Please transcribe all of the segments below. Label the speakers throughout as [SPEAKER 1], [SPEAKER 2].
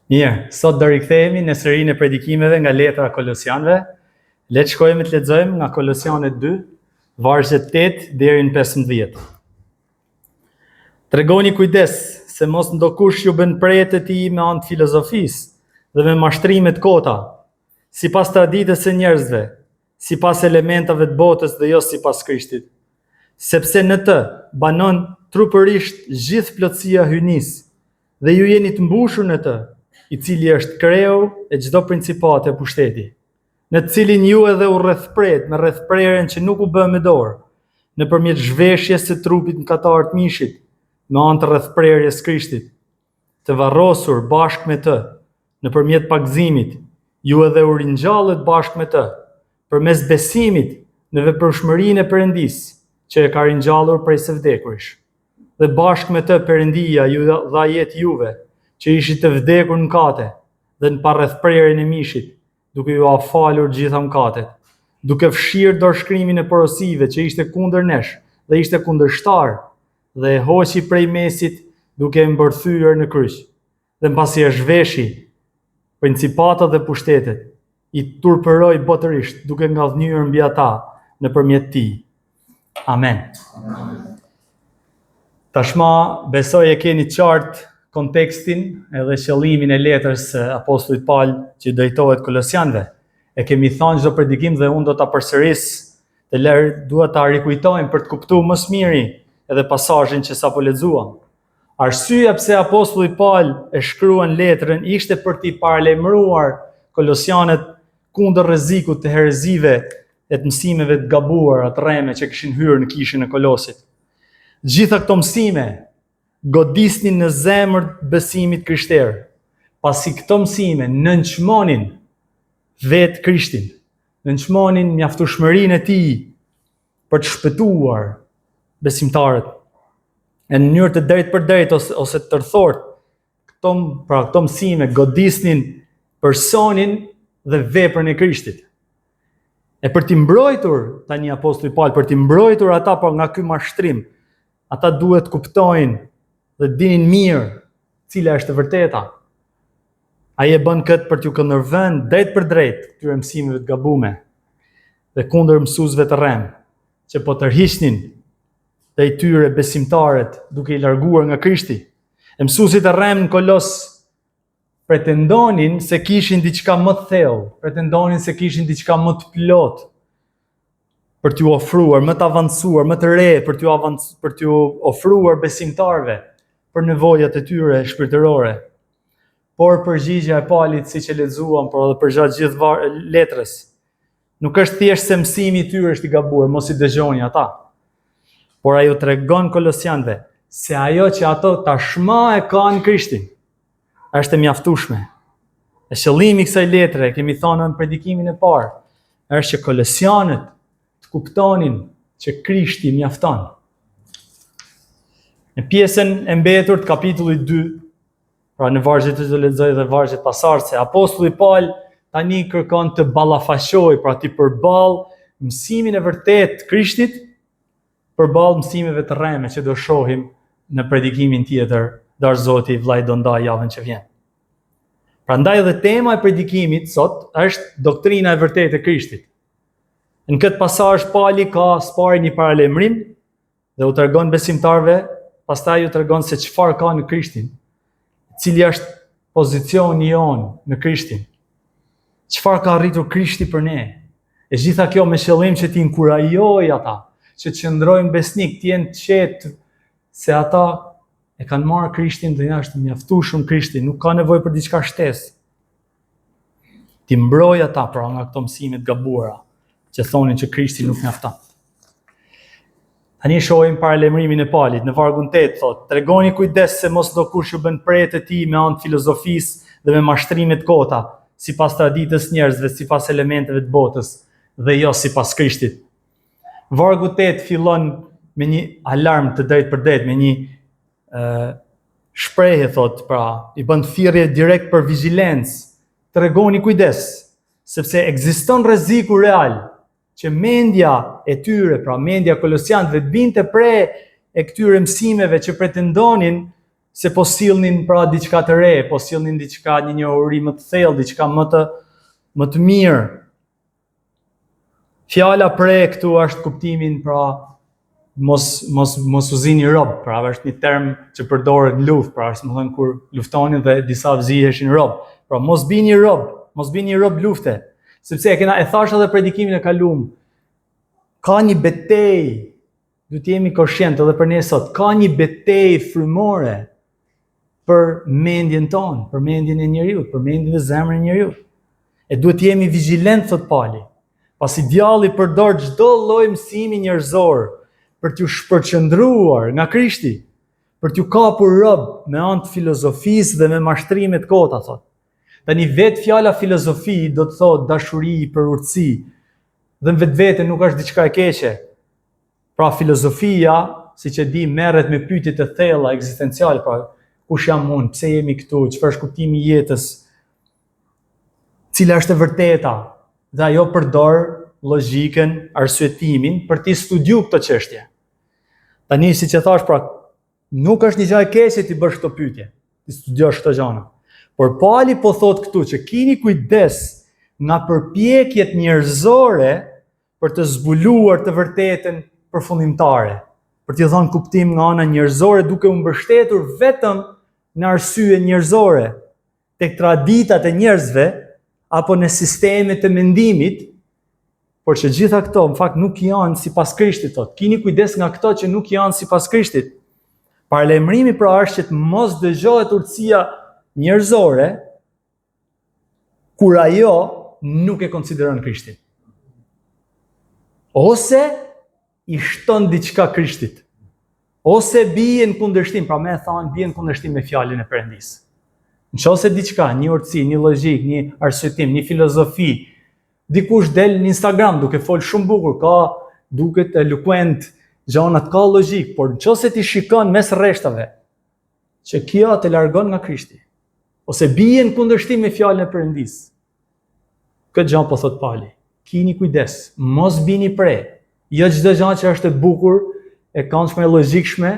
[SPEAKER 1] Mirë, sot do rikthehemi në serinë e predikimeve nga letra Kolosianëve. Le të shkojmë të lexojmë nga Kolosianët 2, vargjet 8 deri në 15. Tregoni kujdes se mos ndokush ju bën prejë të tij me anë të filozofisë dhe me mashtrime të kota, sipas traditës së njerëzve, sipas elementave të botës dhe jo sipas Krishtit. Sepse në të banon trupërisht gjithë plotësia e hyjnisë, dhe ju jeni të mbushur në të, i cili është kreu e çdo principate e pushteti, në të cilin ju edhe u rrethpret me rrethprerjen që nuk u bë me dorë, nëpërmjet zhveshjes së trupit mëkatar të mishit, me anë të rrethprerjes Krishtit, të varrosur bashkë me të, nëpërmjet pagëzimit, ju edhe u ringjallët bashkë me të, përmes besimit në veprueshmërinë e Perëndisë, që e ka ringjallur prej së vdekurish. Dhe bashkë me të Perëndia ju dha jetë juve, që ishit të vdekur në mëkate dhe në parrethprerjen e mishit, duke ju falur gjitha mëkatet, duke fshirë dorëshkrimin e porosive që ishte kundër nesh dhe ishte kundërshtar, dhe e hoqi prej mesit duke e mbërthyer në kryq. Dhe mbasi e zhveshi principatat dhe pushtetet, i turpëroi botërisht duke ngadhnyer mbi ata nëpërmjet tij. Amen. Tashma besoj e keni qartë kontekstin edhe qëllimin e letrës së apostullit Paul që drejtohet Kolosianëve. E kemi thënë çdo predikim dhe unë do ta përsëris, të lërë duhet ta rikujtojmë për të kuptuar më së miri edhe pasazhin që sapo lexuam. Arsyeja pse apostulli Paul e shkruan letrën ishte për t'i paralajmëruar kolosianët kundër rrezikut të herezive e të mësimeve të gabuara, të rreme që kishin hyrë në kishën e Kolosit. Gjitha këto mësime godisnin në zemër të besimit krishterë, pasi këto mësime nënçmonin vetë Krishtin, nënçmonin mjaftueshmërinë e tij për të shpëtuar besimtarët në mënyrë të drejtë për drejtë ose të tërthort. Këto mësime godisnin personin dhe veprën e Krishtit. E për t'i mbrojtur tani apostulli Paul, për t'i mbrojtur ata nga ky mashtrim, ata duhet kuptojnë dhe dinin mirë cila është e vërteta. Ai e bën këtë për t'ju këndërvënë drejt për drejt këtyre mësimeve të gabuara dhe kundër mësuesve të rrem, që po tërhiqnin drejt tyre besimtarët duke i larguar nga Krishti. E mësuesit e rrem në Kolos pretendonin se kishin diçka më të thellë, pretendonin se kishin diçka më të plotë për t'ju ofruar, më të avancuar, më të re, për t'ju ofruar besimtarëve për nevojat e tyre shpirtërore. Por përgjigjja e Paulit, siç e lexuam, por edhe përgjatë gjithë letrës, nuk është thjesht se mësimi i tyre është i gabuar, mos i dëgjoni ata. Por ai u tregon kolosianëve se ajo që ato tashmë e kanë Krishtin është e mjaftueshme. E qëllimi i kësaj letre, kemi thënë në predikimin e parë, është që kolosianët të kuptonin që Krishti mjafton. Në pjesën e mbetur të kapitullit 2, pra në vargjet që do lexoj dhe vargjet pasardhëse, apostulli Paul tani kërkon të ballafaqojë, pra të përballë mësimin e vërtetë të Krishtit përballë mësimeve të rreme që do shohim në predikimin tjetër, dar Zoti vllai do ndaj javën që vjen. Prandaj edhe tema e predikimit sot është doktrina e vërtetë e Krishtit. Në këtë pasazh Pauli ka sparë një paralajmërim dhe u tregon besimtarëve, pastaj u tregon se çfarë ka në Krishtin, cili është pozicioni jonë në Krishtin, çfarë ka arritur Krishti për ne. E gjitha kjo me qëllim që t'i inkurajojë ata, që të qëndrojnë besnik, të jenë të qetë se ata e kanë marrë Krishtin dhe janë të mjaftueshëm Krishti, nuk ka nevojë për diçka shtesë. Ti mbroj ata pra nga këto mësime të gabuara që thonin që Krishti nuk mjafton. Tani shohim paralajmërimin e Paulit në vargun 8, thotë: "Tregoni kujdes se mos ndokush ju bën prejë të tij me anë të filozofisë dhe me mashtrime të kota, sipas traditës njerëzve, sipas elementeve të botës dhe jo sipas Krishtit." Vargu 8 fillon me një alarm të drejtë për drejtë, me një shprehje, thotë, pra i bën thirrje direkt për vigjilencë. Tregoni kujdes, sepse ekziston rreziku real që mendja e tyre, pra mendja kolosianëve, të binte pre e këtyre mësimeve që pretendonin se po sillnin pra diçka të re, po sillnin diçka, një njohuri më të thellë, diçka më të mirë. Fjala pre këtu është kuptimin pra mos u zini rob, pra është një term që përdoret në luftë, pra është domethënë kur luftonin dhe disa vziheshin rob. Pra mos bini rob lufte, sepse e thash edhe predikimin e kaluam. Ka një betejë, duhet të jemi koshient edhe për ne sot, ka një betejë frymore për mendjen tonë, për mendjen e njerëzit, për mendjen e zemrën e njerëzit. E duhet të jemi vigjilent, thot Pali, pasi djalli përdor çdo lloj mësimi njerëzor për t'ju shpërqendruar nga Krishti, për t'ju kapur rob me anë të filozofisë dhe me mashtrime të kota, thot. Tani vetë fjala filozofi do të thotë dashuri për urtësi, dhe në vetvete nuk është diçka e keqe. Pra filozofia, siç e di, merret me pyetje të thella ekzistenciale, pra kush jam unë, pse jemi këtu, çfarë është kuptimi i jetës, cila është e vërteta, dhe ajo përdor logjikën, arsyetimin për të studiuar këtë çështje. Tani siç e thash, pra nuk është një gjë e keqe ti bësh këtë pyetje, ti studiosh këto gjëra. Por Pali po thot këtu që keni kujdes nga përpjekjet njerëzore për të zbuluar të vërtetën përfundimtare, për t'i dhënë kuptim nga ana njerëzore duke u mbështetur vetëm në arsye njerëzore, tek traditat e njerëzve apo në sistemet e mendimit, por që gjitha këto në fakt nuk janë sipas Krishtit, thot. Keni kujdes nga këto që nuk janë sipas Krishtit. Paralajmërimi pra është që të mos dëgjohet urtësia njerëzore kur ajo nuk e konsideron Krishtin. Ose i shton diçka Krishtit. Ose bie në kundërshtim, pra me e thanë, bie në kundërshtim me fjalën e Perëndisë. Nëse diçka, një urtësi, një logjik, një arsyetim, një filozofi, dikush del në Instagram duke fol shumë bukur, ka duket eloquent, gjanat ka logjik, por nëse ti shikon mes rreshtave që kjo të largon nga Krishti, ose bie në kundërshtim me fjalën e Perëndisë. Këtë gjë po thot Pali. Kini kujdes, mos bini pre. Jo çdo gjë që është e bukur, e këndshme, e logjikshme,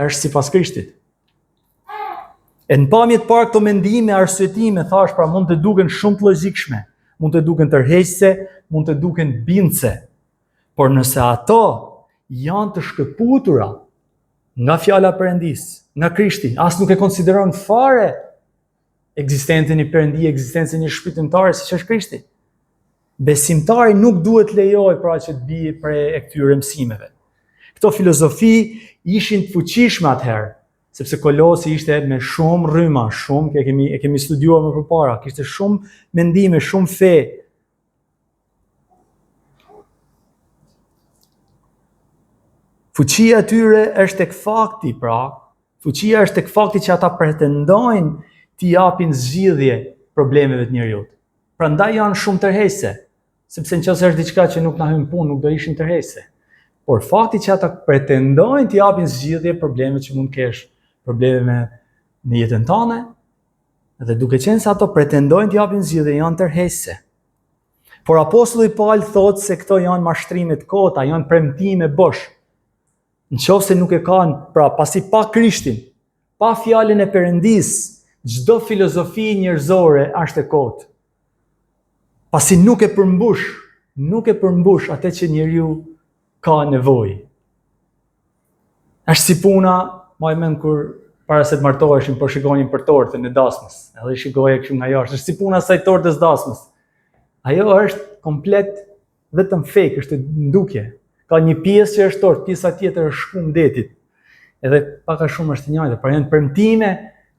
[SPEAKER 1] është sipas Krishtit. E në pamje të parë këto mendime, arsyetime, thash, pra mund të duken shumë të logjikshme, mund të duken tërheqëse, mund të duken bindëse. Por nëse ato janë të shkëputura nga fjala e Perëndisë, nga Krishti, as nuk e konsideron fare ekzistencën e Perëndisë, ekzistencën e shpirtëtare siç është Krishti. Besimtari nuk duhet lejoj pra që të bie prej këtyre mësimeve. Këto filozofi ishin të fuqishme atëherë, sepse Kolosi ishte me shumë rryma, shumë, e kemi studiuar më përpara, kishte shumë mendime, shumë fe. Fuqia e tyre është tek fakti, pra, fuqia është tek fakti që ata pretendojnë t'i japin zgjidhje problemeve të njerëzit. Prandaj janë shumë tërheqëse, sepse nëse është diçka që nuk na hyn punë, nuk do ishin tërheqëse. Por fakti që ata pretendojnë t'i japin zgjidhje problemeve që mund kesh, probleme në jetën tënde, dhe duke qenë se ato pretendojnë t'i japin zgjidhje, janë tërheqëse. Por apostulli Paul thotë se këto janë mashtrime të kota, janë premtime bosh. Nëse nuk e kanë, pra pasi pa Krishtin, pa fjalën e Perëndisë, çdo filozofi njerëzore është e kotë. Pasi nuk e përmbush atë që njeriu ka nevojë. Është si puna, më mend kur para se të martoheshim po shikonin për tortën e dasmës, edhe shikoja kështu nga jashtë, është si puna e saj tortës dasmës. Ajo është komplet vetëm fake, është ndukje. Ka një pjesë që është tortë, pjesa tjetër është shkum detit. Edhe pak a shumë është e njëjta, por janë premtime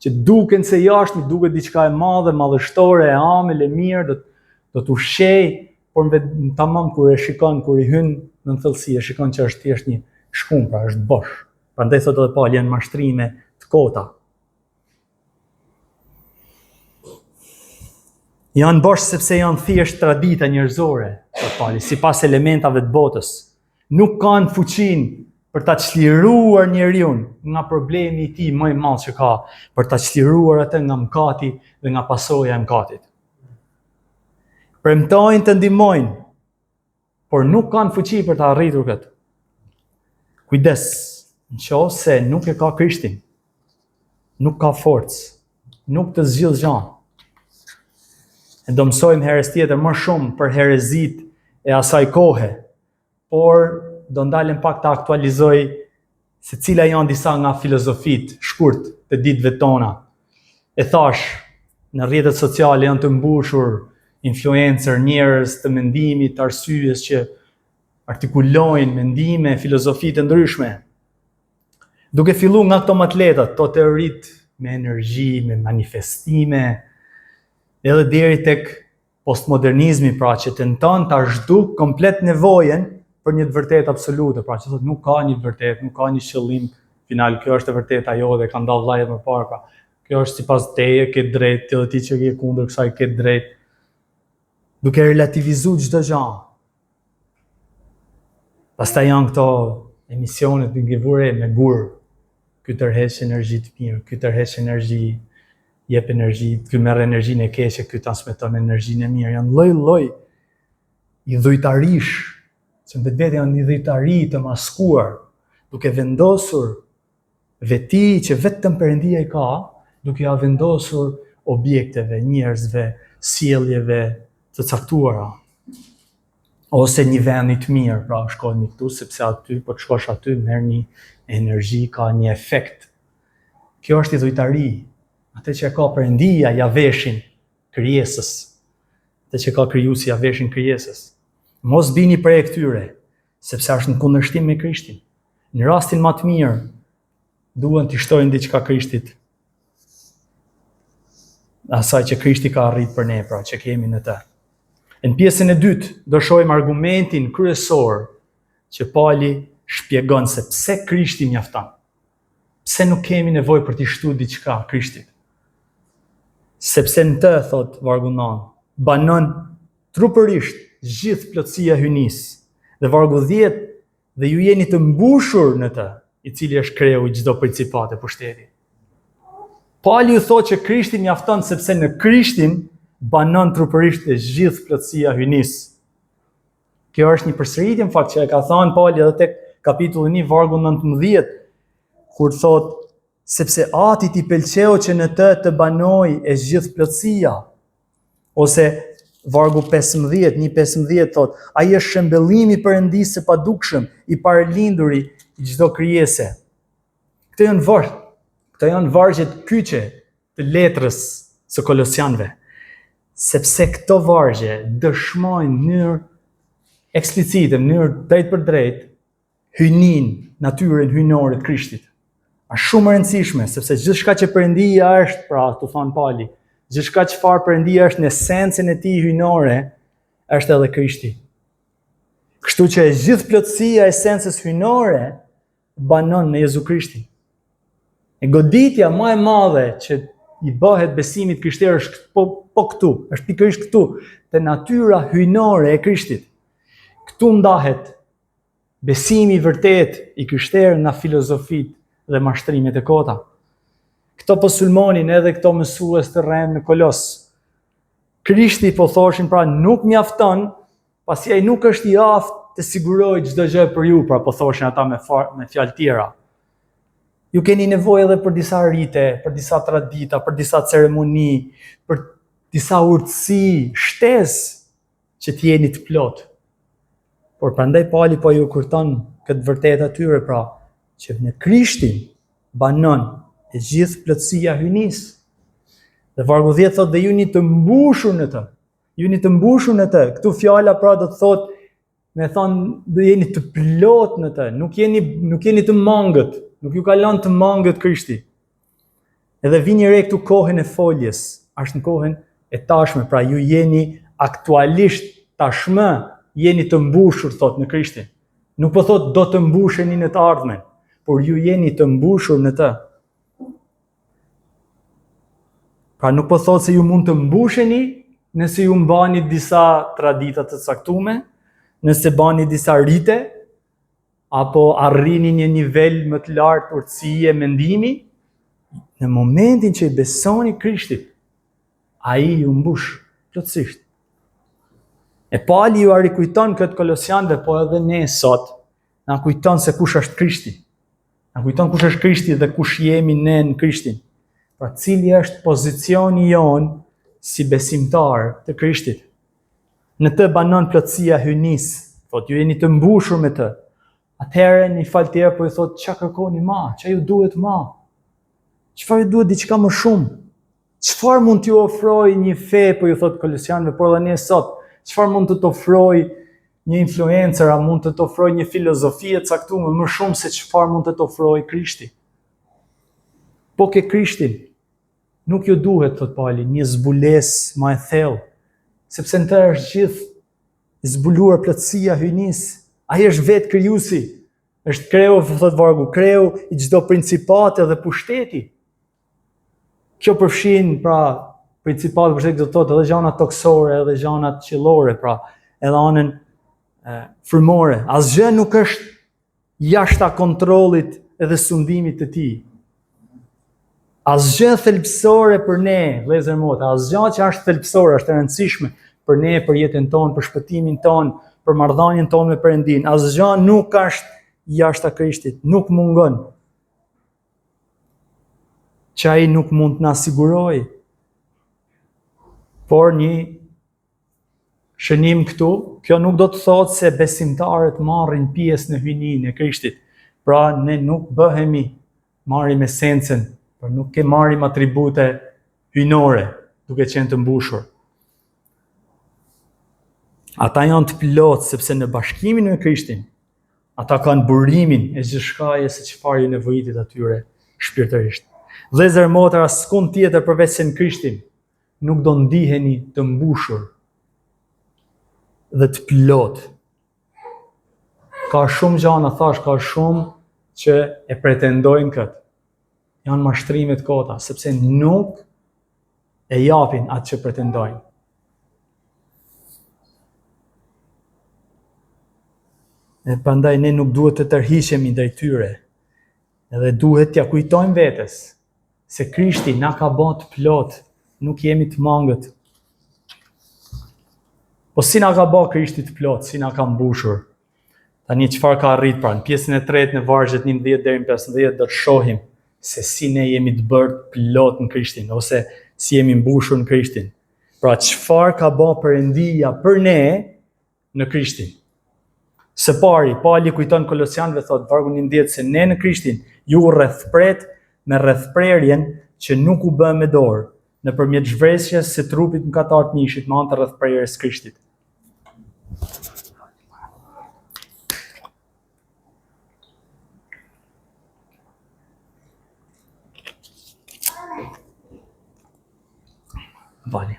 [SPEAKER 1] që duken se jashtë duket diçka e madhe, madhështore, e amël, e mirë, do të ushqej, por tamam kur e shikon, kur i hyn në thellësi, e shikon që është thjesht një shkum, pra është bosh. Prandaj thotë edhe Paul, janë mashtrime të kota. Janë bosh sepse janë thjesht tradita njerëzore, thotë Paul, sipas elementave të botës. Nuk kanë fuqinë për ta çliruar njeriu nga problemi i tij më i madh që ka, për ta çliruar atë nga mëkati dhe nga pasoja e mëkatit. Premtojnë të ndihmojnë, por nuk kanë fuqi për ta arritur këtë. Kujdes, nëse nuk e ka Krishtin, nuk ka forcë, nuk të zgjidh gjanë. E do mësojmë herës tjetër më shumë për herezit e asaj kohe, por do ndalem pak të aktualizoj se cila janë disa nga filozofit shkurt të ditëve tona. E thash, në rrjetet sociale janë të mbushur influencer, njerëz të mendimit, të arsyes që artikulojnë mendime, filozofi të ndryshme. Duke filluar nga këto atletat, to teoritë me energji, me manifestime, edhe deri tek postmodernizmi, pra që tenton ta zhduk komplet nevojën për një të vërtetë absolute, pra që thotë nuk ka një të vërtetë, nuk ka një qëllim final, kjo është e vërteta jo dhe ka ndalë vllajët më parë, pra kjo është sipas teje, ke drejt, edhe ti që je kundër kësaj ke drejt. Duke relativizuar çdo gjë. Pastaj janë këto emisionet të ngivure me gur. Ky tërheq energji të mirë, ky tërheq energji, jep energji, ky merr energjinë e keqe, ky transmeton energjinë e mirë. Janë lloj-lloj i dhujtarish, që në vetvete janë një dhujtari të maskuar, duke vendosur veti që vetëm Perëndia i ka, duke ja vendosur objekteve, njerëzve, sjelljeve të caktuara. Ose një vend të mirë, pra shkoni këtu, sepse aty, po të shkosh aty, merr një energji, ka një efekt. Kjo është i dhujtari. Atë që ka Perëndia ja veshin krijesës. Atë që ka krijuesi ja veshin krijesës. Mos bini prej këtyre, sepse është në kundërshtim me Krishtin. Në rastin më të mirë, duhen t'i shtojnë diçka Krishtit. Asaj që Krishti ka arrit për ne, pra që kemi në të. Në pjesën e dytë, do shohim argumentin kryesor që Pali shpjegon se pse Krishti mjafton. Pse nuk kemi nevojë për t'i shtuar diçka Krishtit. Sepse në të, thot vargu 9, banon trupërisht gjithë plotësia hynisë. Dhe vargu 10, dhe ju jeni të mbushur në të, i cili është kreu i çdo principate pushteti. Pali ju thot që Krishti mjafton sepse në Krishtin banon trupërisht e gjithë plotësia hynisë. Kjo është një përsëritje në fakt që e ka thënë Pali edhe tek kapitulli 1 vargu 19, kur thot sepse Atit i pëlqeu që në të banoj e gjithë plotësia. Ose vargu 15, 1:15 thot, ai është shembellimi i Perëndisë së padukshëm, i paralinduri i çdo krijese. Këto janë vargjet kyçe të letrës së Kolosianëve. Sepse këto vargje dëshmojnë në mënyrë eksplicite, në mënyrë drejt për drejt, hynin, natyrën hyjnore të Krishtit. Është shumë e rëndësishme, sepse gjithçka që Perëndia është, pra tu thon Pali, gjithçka çfarë Perëndia është në esencën e tij hyjnore, është edhe Krishti. Kështu që e gjithë plotësia e esencës hyjnore banon në Jezu Krishtin. E goditja më e madhe që i bëhet besimit krishterë është po këtu, është pikërisht këtu, te natyra hyjnore e Krishtit. Këtu ndahet besimi i vërtet i krishterë nga filozofit dhe mashtrimet e kota. Këto po sulmonin edhe këto mësues të rrem në Kolos. Krishti po thoshin pra nuk mjafton, pasi ai nuk është i aftë të sigurojë çdo gjë për ju, pra po thoshin ata me fjalë tjera. Ju keni nevojë edhe për disa rite, për disa tradita, për disa ceremoni, për disa urtësi, shtesë që t'jeni të plot. Por prandaj Pali po ju kurton këtë vërtetë atyre, pra, që në Krishtin banon e gjithë plotësia hyjnisë. Dhe vargu 10 thotë dhe ju jeni të mbushur në të. Ju jeni të mbushur në të. Këtu fjala pra do të thotë, me thonë, do jeni të plot në të. Nuk jeni të mangët. Nuk ju ka lënë të mangët Krishti. Edhe vini re këtu kohën e foljes, është në kohën e tashme, pra ju jeni aktualisht tashmë, jeni të mbushur, thot në Krishtin. Nuk po thot do të mbusheni në të ardhmen, por ju jeni të mbushur në të. Pra nuk po thot se ju mund të mbusheni nëse ju mbani disa tradita të caktuara, nëse bani disa rite, apo arrini një nivel më të lartë urtësie, mendimi, në momentin që i besoni Krishtit, ai ju mbush plotësisht. E Pali ju rikujton këtë Kolosianëve, po edhe ne sot, na kujton se kush është Krishti. Na kujton kush është Krishti dhe kush jemi ne në Krishtin. Pra cili është pozicioni jon si besimtar të Krishtit. Në të banon plotësia hynisë, thot ju jeni të mbushur me të. Atëherë një fal tjerë po i thot çka kërkoni ma, çka ju duhet ma. Çfarë ju duhet diçka më shumë? Çfarë mund t'ju ofroj një fe, po ju thot Kolosianëve, por edhe ne sot, çfarë mund të ofroj një influencer, a mund të ofroj një filozofi e caktuar më shumë se çfarë mund të ofroj Krishti. Po ke Krishtin, nuk ju duhet, thot Pali, një zbulesë më e thellë, sepse në të është gjithë zbuluar plotësia hynisë. Ai është vetë krijuesi, është kreu, thot vargu, kreu i çdo principate dhe pushteti. Kjo përfshin, pra, principate, pushteti do të thotë edhe gjëra toksore, edhe gjëra qiellore, pra, edhe anën frymore. Asgjë nuk është jashta kontrollit edhe sundimit të tij. Asgjë thelbësore për ne, vëllezër motra, asgjë që është thelbësore, është e rëndësishme për ne, për jetën tonë, për shpëtimin tonë, për marrëdhënien tonë me Perëndin. Asgjë nuk është jashta Krishtit, nuk mungon. Që ai nuk mund të na siguroj. Por një shënim këtu, kjo nuk do të thotë se besimtarët marrin pjesë në hyjninë e Krishtit. Pra ne nuk bëhemi, marrim esencën, por nuk e marrim atribute hyjnore, duke qenë të mbushur. Ata janë të plotë sepse në bashkimin me Krishtin, ata kanë burimin e gjithçkaje se çfarë ju nevojitet atyre shpirtërisht. Vëllezër motra, s'kund tjetër përveç se në Krishtin, nuk do ndiheni të mbushur dhe të plotë. Ka shumë gjëra, thash, ka shumë që e pretendojnë këtë. Janë mashtrime të kota, sepse nuk e japin atë që pretendojnë. E prandaj ne nuk duhet të tërhiqemi ndaj tyre. Edhe duhet t'ja kujtojmë vetes se Krishti na ka bërë të plot, nuk jemi të mangët. Po si na ka bërë Krishti të plot, si na ka mbushur. Tani çfarë ka arrit pra? Në pjesën e tretë në vargjet 11 deri në 15 do të shohim se si ne jemi të bërë plot në Krishtin, ose si jemi mbushur në Krishtin. Pra çfarë ka bërë Perëndia për ne në Krishtin. Së pari, Pali kujton Kolosianëve, thot vargu 11, se ne në Krishtin ju rrethpret me rrethprerjen që nuk u bë me dorë, nëpërmjet zhvresjes së trupit mëkatar të mishit me anë të rrethprerjes Krishtit. Vali.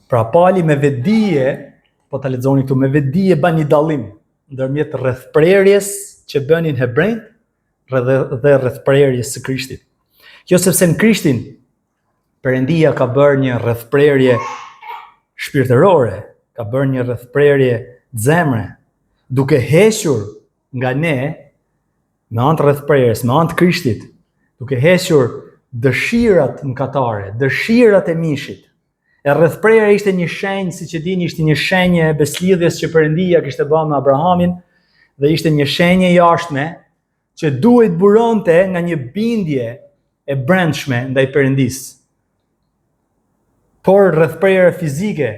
[SPEAKER 1] Pra Pali me vetdije, po ta lexoni këtu, me vetdije bën një dallim ndërmjet rrethprerjes që bënin hebrejt dhe rrethprerjes së Krishtit. Kjo sepse në Krishtin Perëndia ka bërë një rrethprerje shpirtërore, ka bërë një rrethprerje zemre, duke hequr nga ne me anë të rrethprerjes, me anë të Krishtit, duke hequr dëshirat mëkatare, dëshirat e mishit. E rrethprerja ishte një shenjë, siç e dini, ishte një shenjë e beslidhjes që Perëndia kishte bërë me Abrahamin, dhe ishte një shenjë e jashtme që duhet buronte nga një bindje e brendshme ndaj Perëndisë. Por rrethprerja fizike,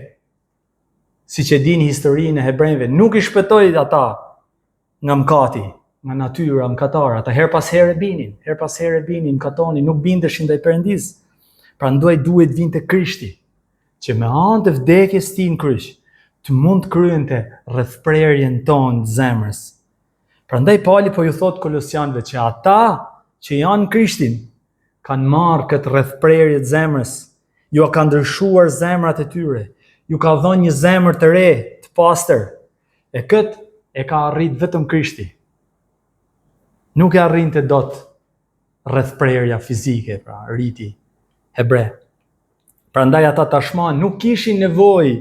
[SPEAKER 1] siç e dini historinë e hebrejve, nuk i shpëtoi ata nga mëkati, nga natyra mëkatare. Ata her pas here binin, mëkatonin, nuk bindeshin ndaj Perëndisë. Prandaj duhet vinte Krishti, që me anë të vdekjes tij në kryq, të mund të kryente rrethprerjen tonë të zemrës. Prandaj Pali po ju thot Kolosianëve që ata që janë në Krishtin kanë marrë këtë rrethprerje të zemrës, ju ka ndryshuar zemrat e tyre, ju ka dhënë një zemër të re, të pastër. E këtë e ka arrit vetëm Krishti. Nuk e arrinte dot rrethprerja fizike, pra riti hebre. Prandaj ata tashmë nuk kishin nevojë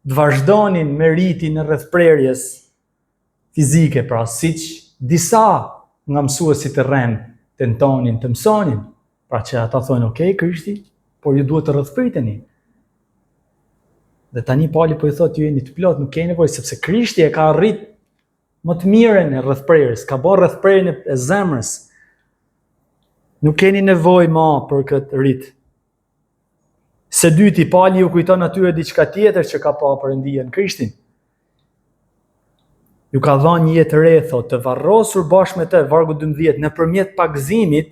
[SPEAKER 1] të vazhdonin me ritin e rrethprerjes fizike, pra siç disa nga mësuesit e rrem tentonin të mësonin, pra që ata thonë, "Ok, Krishti, por ju duhet të rrethpriteni." Dhe tani Pali po i thotë, ju jeni të plot, nuk keni nevojë, sepse Krishti e ka arrit më të mirën e rrethprerjes, ka bërë rrethprerjen e zemrës. Nuk keni nevojë më për këtë rit. Së dyti, Pali ju kujton atyre diçka tjetër që ka pa Perëndia në Krishtin. Ju ka dhënë një jetë re, thotë, të varrosur bashkë me të, vargu 12, nëpërmjet pagëzimit,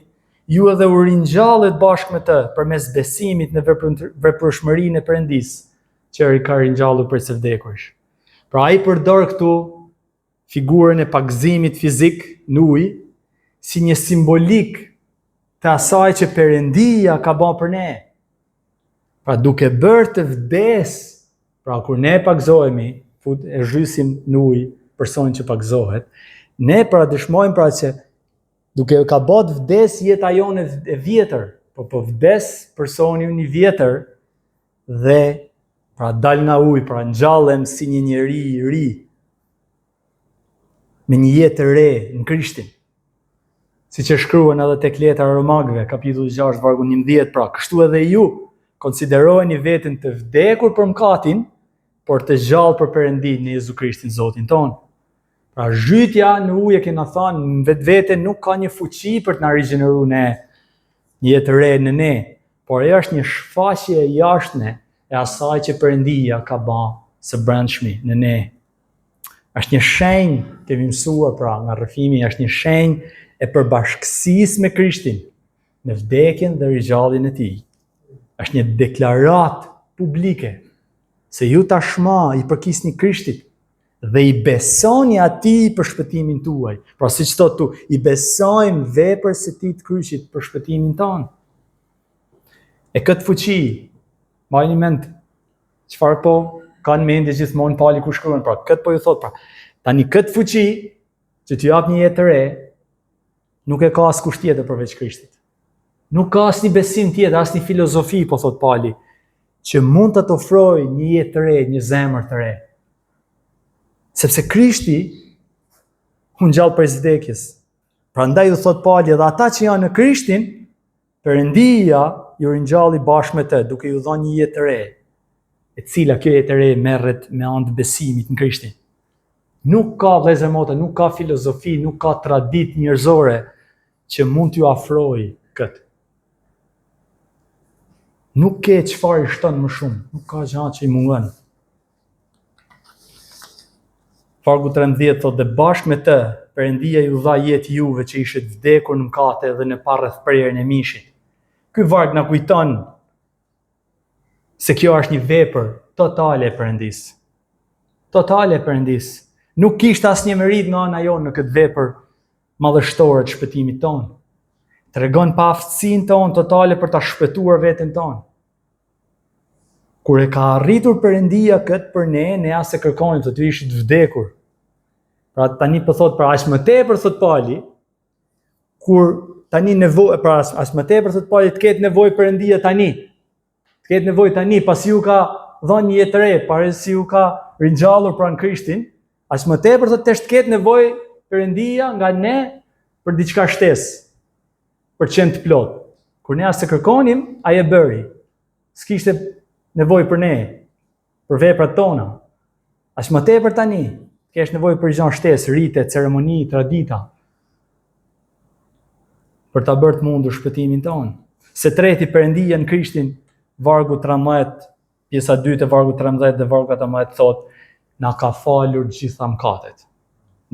[SPEAKER 1] ju edhe u ringjallet bashkë me të, përmes besimit në veprëshmërinë e Perëndisë, që i ka ringjallur prej së vdekurish. Pra ai përdor këtu figurën e pagëzimit fizik në ujë si një simbolik të asaj që Perëndia ka bërë për ne. Pra duke bërë të vdes, pra kur ne pagëzohemi, e zhysim në ujë personin që pagëzohet, ne pra dëshmojmë pra që duke ka bërë vdes jeta jonë e vjetër, po vdes personi unë i vjetër dhe pra dal nga ujë, pra ngjallem si një njeri i ri, me një jetë të re në Krishtin. Siç e shkruan edhe tek letra Romakëve, kapitulli 6, vargu 11, pra kështu edhe ju konsiderojeni veten të vdekur për mëkatin, por të gjallë për Perëndinë në Jezu Krishtin Zotin ton. Pra zhytja në ujë e kena thënë në vetvete nuk ka një fuqi për të na rigjeneruar ne një jetë re në ne, por është një shfaqje e jashtme e asaj që Perëndia ka bërë së brendshmi në ne. Është një shenjë, kemi mësuar pra nga rrëfimi, është një shenjë e përbashkësisë me Krishtin në vdekjen dhe ringjalljen e tij. Është një deklaratë publike se ju tashmë i përkisni Krishtit dhe i besoni atij për shpëtimin tuaj. Pra siç thotë tu, i besojmë veprës së tij të kryqit për shpëtimin tonë. E këtë fuqi, mbajini mend çfarë po kanë mendje gjithmonë Pali kur shkruan, pra këtë po ju thot, pra tani këtë fuqi që t'ju jap një jetë të re, nuk e ka askush tjetër përveç Krishtit. Nuk ka asnjë besim tjetër, asnjë filozofi, po thot Pali, që mund të të ofrojë një jetë të re, një zemër të re. Sepse Krishti u ngjall prej vdekjes. Prandaj u thot Pali, edhe ata që janë në Krishtin, Perëndia ju ringjalli bashkë me të, duke ju dhënë një jetë të re, e cila kjo jetë e re merret me anë të besimit në Krishtin. Nuk ka vëllezër motra, nuk ka filozofi, nuk ka traditë njerëzore që mund t'ju afrojë këtë. Nuk ke çfarë i shton më shumë, nuk ka gjë që i mungon. Vargu 13 thotë, dhe bashkë me të, Perëndia ju dha jetë juve që ishit vdekur në mëkate dhe në parrethprerjen e mishit. Ky varg na kujton se kjo është një vepër totale e Perëndisë. Totale e Perëndisë. Nuk kishte asnjë merit nga ana jonë në këtë vepër madhështore të shpëtimit tonë. Tregon pa aftësinë tonë totale për ta shpëtuar veten tonë. Kur e ka arritur Perëndia këtë për ne, ne as e kërkojmë të ishit vdekur. Pra tani po thot, pra as më tepër thot Pali, kur tani nevojë, pra as më tepër thot Pali të ketë nevojë Perëndia tani. Të ketë nevojë tani pasi ju ka dhënë një jetë re, pasi ju ka ringjallur pranë Krishtin, as më tepër thot të ketë nevojë Perëndia nga ne për diçka shtesë, për qenë të plot. Kur ne as e kërkonim, ai e bëri. S'kishte nevojë për ne, për veprat tona. As më tepër tani, kesh nevojë për gjëra shtesë, rite, ceremoni, tradita, për ta bërë të mundur shpëtimin tonë. Së treti, Perëndia në Krishtin, vargu 13, pjesa 2 e vargu 13 dhe vargu 14 thotë, na ka falur gjitha mëkatet,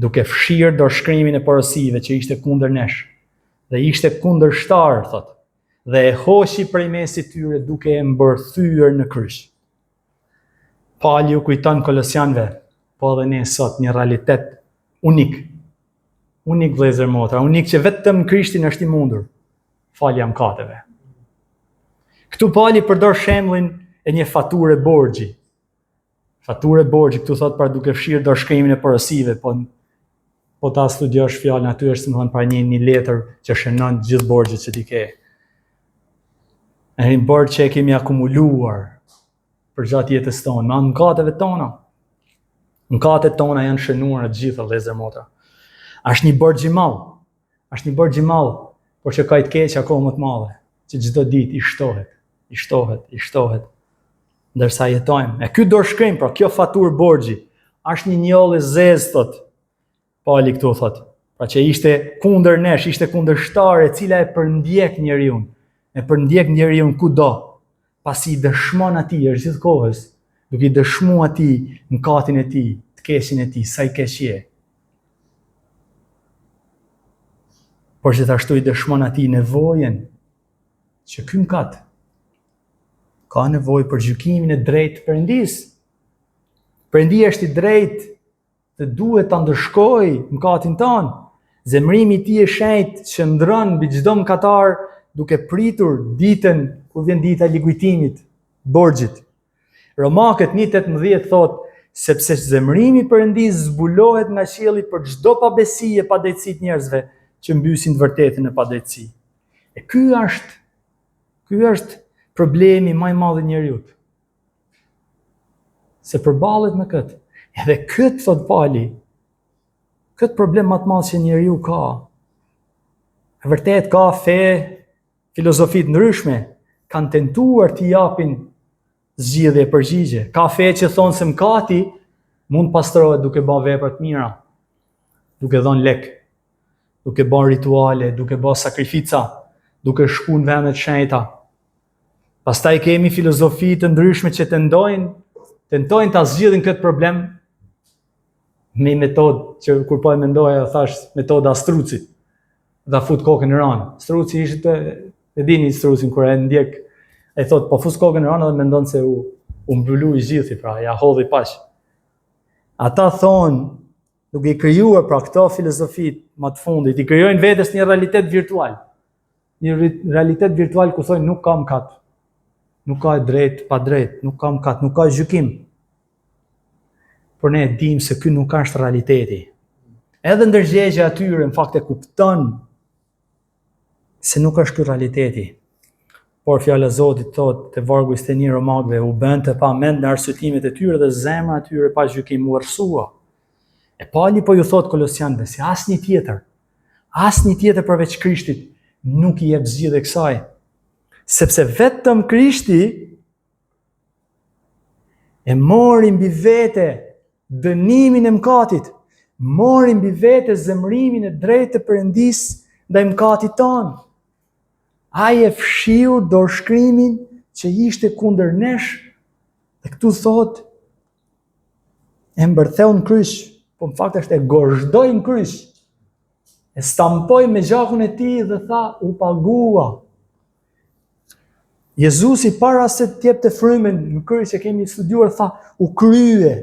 [SPEAKER 1] duke fshirë dorëshkrimin e porosive që ishte kundër nesh, dhe ishte kundërshtar, thotë, dhe e hoqi prej mesit tyre duke e mbërthyer në kryq. Pali u kujton Kolosianëve, po edhe ne sot një realitet unik. Unik vëllezër motra, unik që vetëm në Krishtin është i mundur falja mëkateve. Këtu Pali përdor shembullin e një fature borxhi. Fature borxhi, këtu thot pra duke fshirë dorëshkrimin e porosive, po ta studiosh fjalën aty është domethënë pra një letër që shënon gjithë borxhet që ti ke. Një borxh që e kemi akumuluar për gjatë jetës tonë, me anë mëkateve tona. Mëkatet tona janë shënuar të gjitha vëllezër motra. Është një borxh i madh. Është një borxh i madh, por që ka të keq akoma më të madhe, që çdo ditë i shtohet. Ndërsa jetojmë. E ky dorëshkrim, pra kjo faturë borxhi, është një njollë e zezë, thot Pali këtu thot. Pra që ishte kundër nesh, ishte kundërshtare, e cila e përndjek njeriu. E përndjek njeriu kudo, pasi i dëshmon atij gjithë kohës, duke i dëshmuar atij mëkatin e tij, të keqin e tij, sa i keq je. Por gjithashtu i dëshmon atij nevojën që ky mëkat ka nevojë për gjykimin e drejtë të Perëndis. Perëndia është i drejtë dhe duhet ta ndëshkojë mëkatin tonë. Zemrimi i tij i shenjtë qëndron mbi çdo mëkatar duke pritur ditën kur vjen dita e ligujtimit, borxhit. Romakët 1:18 thotë, sepse zemrimi i Perëndis zbulohet nga qielli për çdo pabesi e padrejtësi të njerëzve që mbysin të vërtetën e padrejtësi. E ky është problemi më i madh i njeriu. Se përballet me këtë. Edhe këtë, thot Pali, këtë problem më të madh që njeriu ka. E vërtet ka fe, filozofi të ndryshme kanë tentuar t'i japin zgjidhje e përgjigje. Ka fe që thonë se mëkati mund pastrohet duke bërë vepra të mira, duke dhënë lek, duke bërë rituale, duke bërë sakrifica, duke shkuar në vende të shenjta. Pastaj kemi filozofi të ndryshme që tentojnë ta zgjidhin këtë problem me metodë që kur po e mendoja thash metoda strucit. Da fut kokën në ranë. Struci ishte, e dini strucin kur e ndjek, ai thot po fus kokën në ranë dhe mendon se u mbulu i gjithi, pra ja hodhi pash. Ata thonë, duke i krijuar pra këto filozofit më të fundit, i krijojnë vetes një realitet virtual. Një realitet virtual ku thonë nuk ka mëkat. Nuk ka drejt, pa drejt, nuk ka mëkat, nuk ka gjykim. Por ne e dim se ky nuk është realiteti. Edhe ndërgjegjja atyre në fakt e kupton se nuk është ky realiteti. Por fjala e Zotit thotë te vargu 21 Romakëve, u bënte pa mend në arsyetimet e tyre dhe zemra e tyre pa gjykim u rrsua. E Pali po ju thot Kolosianëve se asnjë tjetër përveç Krishtit nuk i jep zgjidhje kësaj. Sepse vetëm Krishti e mori mbi vete dënimin e mëkatit, mori mbi vete zemrimin e drejtë të Perëndis ndaj mëkatit tonë. Ai e fshiu dorëshkrimin që ishte kundër nesh, dhe këtu thot e mbërtheu në kryq, po në fakt është e gozhdoi në kryq, e stampoi me gjakun e tij dhe tha u pagua. Jezusi para se të jepte frymën në kryq që kemi studiuar tha u krye.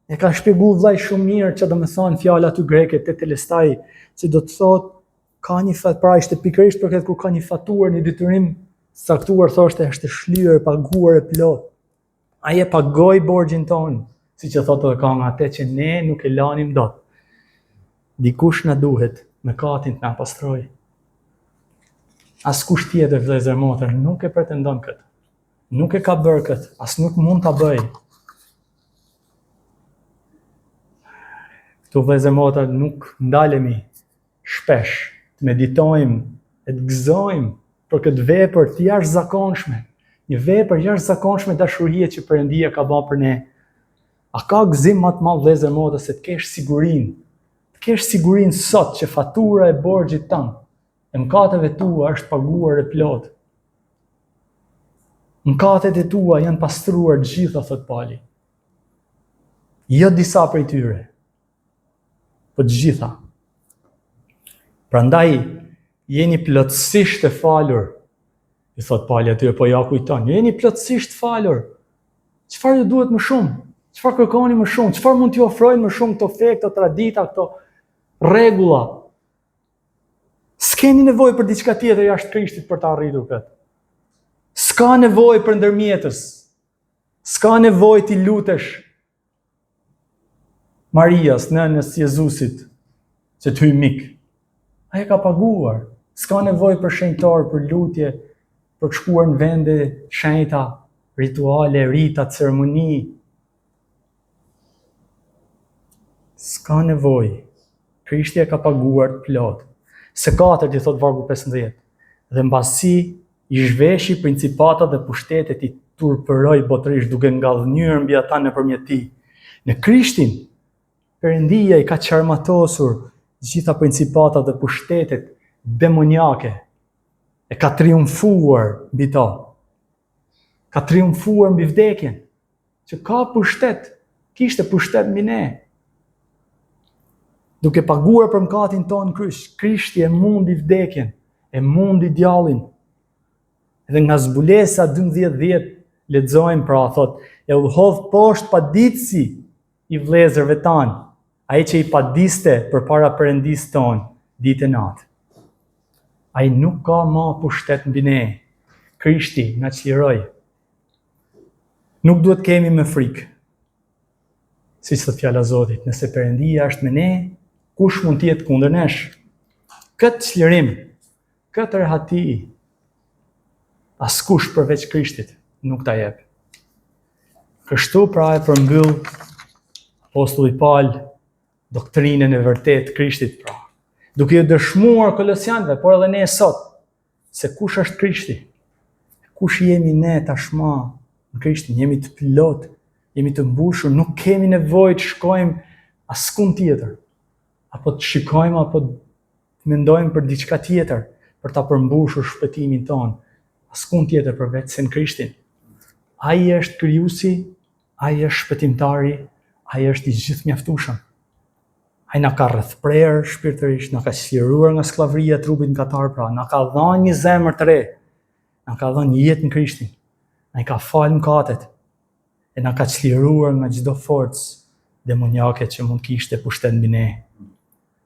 [SPEAKER 1] E ka shpjeguar vllai shumë mirë që do të thonë fjala aty greke tetelestai, që do të thotë ka një fat, pra ishte pikërisht për këtë kur ka një fatuar, një detyrim saktuar, thoshte është e shlyer, paguar e plot. Ai e pagoi borxhin ton, siç e thotë edhe kënga atë që ne nuk e lanim dot. Dikush na duhet mëkatin të na pastroj. Askush tjetër vëllezër motër nuk e pretendon këtë. Nuk e ka bërë këtë, as nuk mund ta bëj. Këtu vëllezër motër nuk ndalemi shpesh të meditojmë e të gëzojmë për këtë vepër të jashtëzakonshme. Një vepër jashtëzakonshme dashurie që Perëndia ka bërë për ne. A ka gëzim më të madh vëllezër motër se të kesh sigurinë? Të kesh sigurinë sot që fatura e borxhit tënd, e mëkateve tua është paguar e plot. Mëkatet e tua janë pastruar gjitha, thot Pali. Jo disa prej tyre, po të gjitha. Prandaj jeni plotësisht e falur. I thot Pali aty, po ja kujton, jeni plotësisht falur. Çfarë ju duhet më shumë? Çfarë kërkoni më shumë? Çfarë mund t'ju ofrojnë më shumë këto fe, këto tradita, këto rregulla? S'keni nevojë për diçka tjetër jashtë Krishtit për ta arritur këtë. S'ka nevojë për ndërmjetës. S'ka nevojë ti lutesh Marias, nënës Jezusit, që të hyj mik. Ai ka paguar. S'ka nevojë për shenjtar, për lutje, për të shkuar në vende shenjta, rituale, rita, ceremoni. S'ka nevojë. Krishti e ka paguar plot. Se katërt i thot vargu 15. Dhe mbasi i zhveshi principatat dhe pushtetet, i turpëroi botërisht duke ngallënyer mbi ata nëpërmjet tij. Në Krishtin Perëndia i ka qarmatosur gjitha principatat dhe pushtetet demoniake e ka triumfuar mbi ta. Ka triumfuar mbi vdekjen, që ka pushtet, kishte pushtet mbi ne. Duke paguar për mëkatin tonë në kryq, Krishti e mundi vdekjen, e mundi djallin. Edhe nga Zbulesa 12:10 lexojmë pra thot, e udhëhodh poshtë paditësi i vëllezërve tanë, ai që i padiste përpara Perëndisë tonë ditë e natë. Ai nuk ka më pushtet mbi ne. Krishti na çliroi. Nuk duhet kemi me frikë. Siç thot fjala e Zotit, nëse Perëndia është me ne, kush mund të jetë kundër nesh? Këtë çlirim, këtë rehati, askush përveç Krishtit nuk ta jep. Kështu pra e përmbyll apostulli Paul doktrinën e vërtetë Krishtit pra, duke ju dëshmuar Kolosianëve, por edhe ne sot, se kush është Krishti? Kush jemi ne tashmë në Krishtin? Jemi të plot, jemi të mbushur, nuk kemi nevojë të shkojmë askund tjetër, apo të shikojmë, apo të mendojmë për diçka tjetër, për ta përmbushur shpëtimin tonë, askund tjetër përveç se në Krishtin. Ai është krijuesi, ai është shpëtimtari, ai është i gjithëmjaftueshëm. Ai na ka rrethprer shpirtërisht, na ka sqliruar nga skllavëria e trupit mëkatar, pra na ka dhënë një zemër të re, na ka dhënë jetë në Krishtin, na i ka falë mëkatet, e na ka çliruar nga çdo forcë demoniake që mund kishte pushtet mbi ne.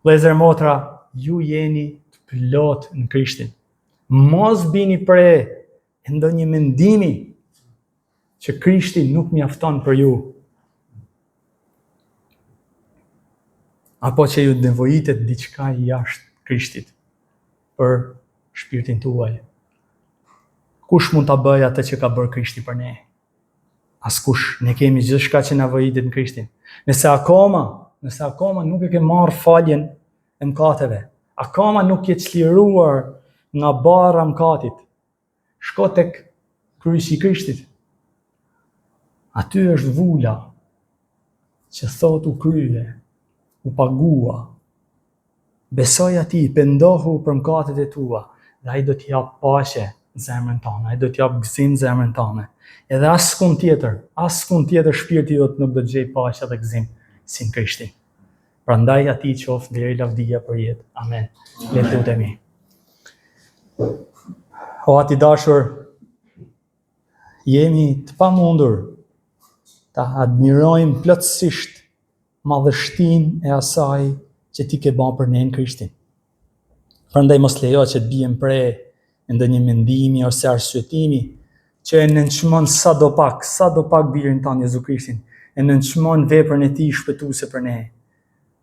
[SPEAKER 1] Vëllezër motra, ju jeni të plot në Krishtin. Mos bini pre ndonjë mendimi që Krishti nuk mjafton për ju, apo që ju nevojitet diçka jashtë Krishtit për shpirtin tuaj. Kush mund ta bëjë atë që ka bërë Krishti për ne? Askush. Ne kemi gjithçka që na nevojitet në Krishtin. Nëse akoma nuk e ke marrë faljen e mëkateve, akoma nuk je çliruar nga barra mëkatit, shko tek kryqi i Krishtit. Aty është vula që thot u krye, u pagua. Besoj atij, pendohu për mëkatet e tua, dhe ai do t'i jap paqe në zemrën tënde, ai do t'i jap gëzim në zemrën tënde. Edhe askund tjetër shpirti jot nuk do të gjej paqe dhe gëzim si në Krishtin. Prandaj atij qoftë deri lavdia për jetë. Amen. Le të lutemi. O ati dashur, jemi të pamundur ta admirojmë plotësisht madhështinë e asaj që ti ke bërë për ne në Krishtin. Prandaj mos lejo që të bijem pre ndonjë mendimi ose arsyetimi që e nënçmon sadopak birin tonë Jezu Krishtin, e nënçmon veprën e tij shpëtuese për ne.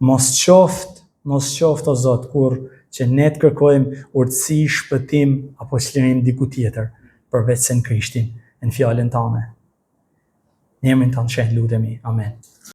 [SPEAKER 1] Mos qoftë o Zot kur që ne të kërkojmë urtësi, shpëtim apo çlirim diku tjetër përveç se në Krishtin, në fjalën tënde. Në emrin tënd sheh lutemi. Amen.